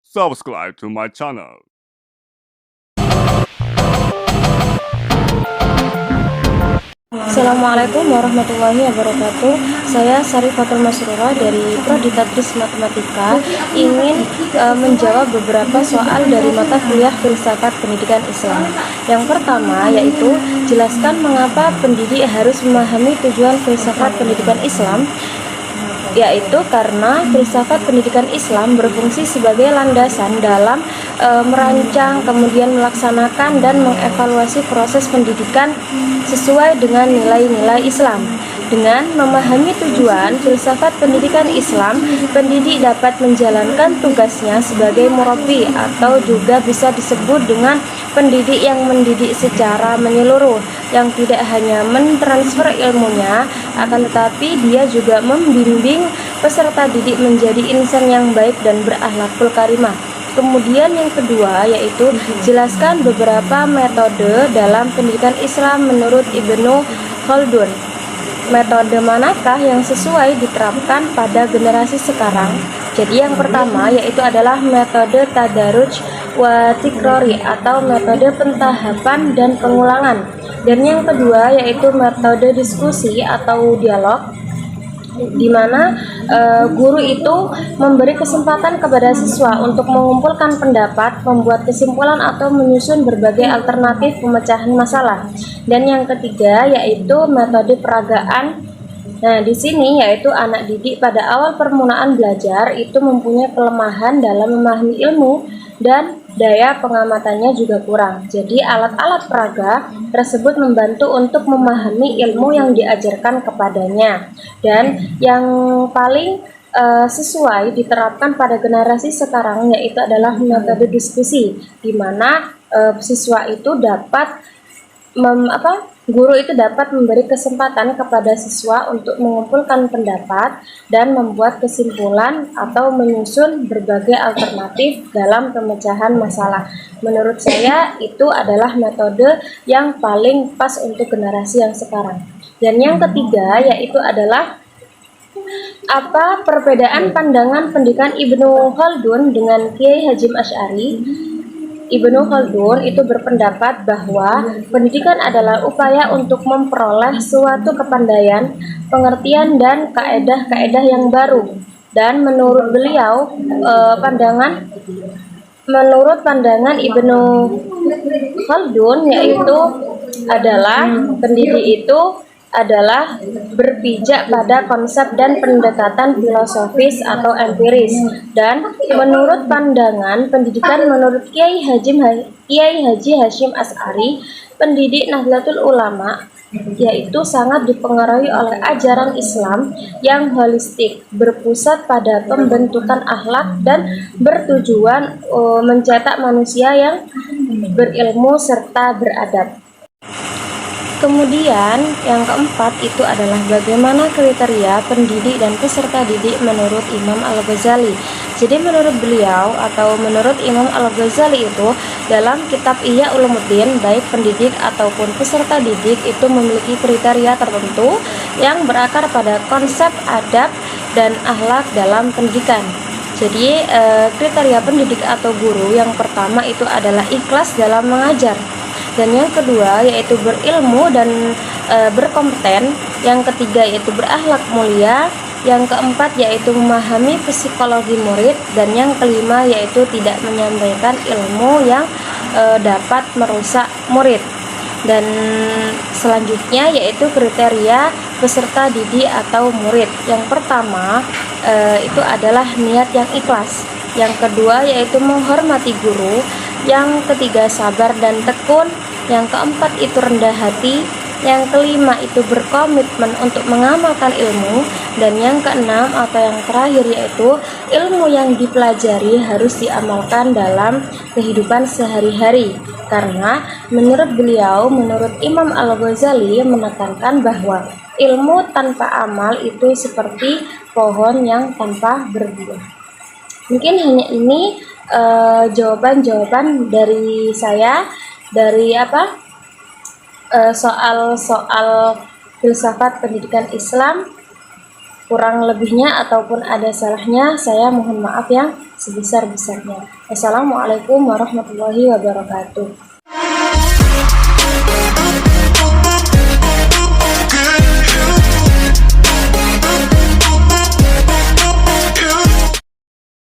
subscribe to my channel. Assalamualaikum warahmatullahi wabarakatuh. Saya Syarifatul Masrurah dari Prodi Tadris Matematika ingin menjawab beberapa soal dari mata kuliah Filsafat Pendidikan Islam. Yang pertama yaitu jelaskan mengapa pendidik harus memahami tujuan filsafat pendidikan Islam, yaitu karena filsafat pendidikan Islam berfungsi sebagai landasan dalam merancang, kemudian melaksanakan dan mengevaluasi proses pendidikan sesuai dengan nilai-nilai Islam. Dengan memahami tujuan filsafat pendidikan Islam, pendidik dapat menjalankan tugasnya sebagai murabi atau juga bisa disebut dengan pendidik yang mendidik secara menyeluruh, yang tidak hanya mentransfer ilmunya, akan tetapi dia juga membimbing peserta didik menjadi insan yang baik dan berakhlakul karimah. Kemudian yang kedua yaitu jelaskan beberapa metode dalam pendidikan Islam menurut Ibnu Khaldun. Metode manakah yang sesuai diterapkan pada generasi sekarang? Jadi yang pertama yaitu adalah metode tadaruj wa tikrori atau metode pentahapan dan pengulangan. Dan yang kedua yaitu metode diskusi atau dialog, di mana guru itu memberi kesempatan kepada siswa untuk mengumpulkan pendapat, membuat kesimpulan atau menyusun berbagai alternatif pemecahan masalah. Dan yang ketiga yaitu metode peragaan. Nah, di sini yaitu anak didik pada awal permulaan belajar itu mempunyai kelemahan dalam memahami ilmu dan daya pengamatannya juga kurang. Jadi alat-alat peraga tersebut membantu untuk memahami ilmu yang diajarkan kepadanya. Dan yang paling sesuai diterapkan pada generasi sekarang yaitu adalah metode diskusi, di mana siswa itu dapat guru itu dapat memberi kesempatan kepada siswa untuk mengumpulkan pendapat dan membuat kesimpulan atau menyusun berbagai alternatif dalam pemecahan masalah. Menurut saya itu adalah metode yang paling pas untuk generasi yang sekarang. Dan yang ketiga yaitu adalah apa perbedaan pandangan pendidikan Ibnu Khaldun dengan Kiai Hasyim Asy'ari. Ibnu Khaldun itu berpendapat bahwa pendidikan adalah upaya untuk memperoleh suatu kepandaian, pengertian, dan kaedah-kaedah yang baru. Dan menurut beliau, menurut pandangan Ibnu Khaldun yaitu adalah pendidik itu adalah berpijak pada konsep dan pendekatan filosofis atau empiris. Dan menurut pandangan pendidikan menurut Kiai Haji Hasyim Asy'ari, pendidik Nahdlatul Ulama yaitu sangat dipengaruhi oleh ajaran Islam yang holistik, berpusat pada pembentukan akhlak dan bertujuan mencetak manusia yang berilmu serta beradab. Kemudian yang keempat itu adalah bagaimana kriteria pendidik dan peserta didik menurut Imam Al-Ghazali. Jadi menurut beliau atau menurut Imam Al-Ghazali itu dalam kitab Ihya Ulumuddin, baik pendidik ataupun peserta didik itu memiliki kriteria tertentu yang berakar pada konsep adab dan akhlak dalam pendidikan. Jadi kriteria pendidik atau guru yang pertama itu adalah ikhlas dalam mengajar. Dan yang kedua yaitu berilmu dan berkompeten. Yang ketiga yaitu berakhlak mulia. Yang keempat yaitu memahami psikologi murid. Dan yang kelima yaitu tidak menyampaikan ilmu yang dapat merusak murid. Dan selanjutnya yaitu kriteria peserta didik atau murid. Yang pertama itu adalah niat yang ikhlas. Yang kedua yaitu menghormati guru. Yang ketiga sabar dan tekun. Yang keempat itu rendah hati. Yang kelima itu berkomitmen untuk mengamalkan ilmu. Dan yang keenam atau yang terakhir yaitu ilmu yang dipelajari harus diamalkan dalam kehidupan sehari-hari. Karena menurut beliau, menurut Imam Al-Ghazali menekankan bahwa ilmu tanpa amal itu seperti pohon yang tanpa berbuah. Mungkin hanya ini jawaban-jawaban dari saya dari soal-soal filsafat pendidikan Islam Kurang lebihnya ataupun ada salahnya, saya mohon maaf yang sebesar-besarnya. Wassalamualaikum warahmatullahi wabarakatuh.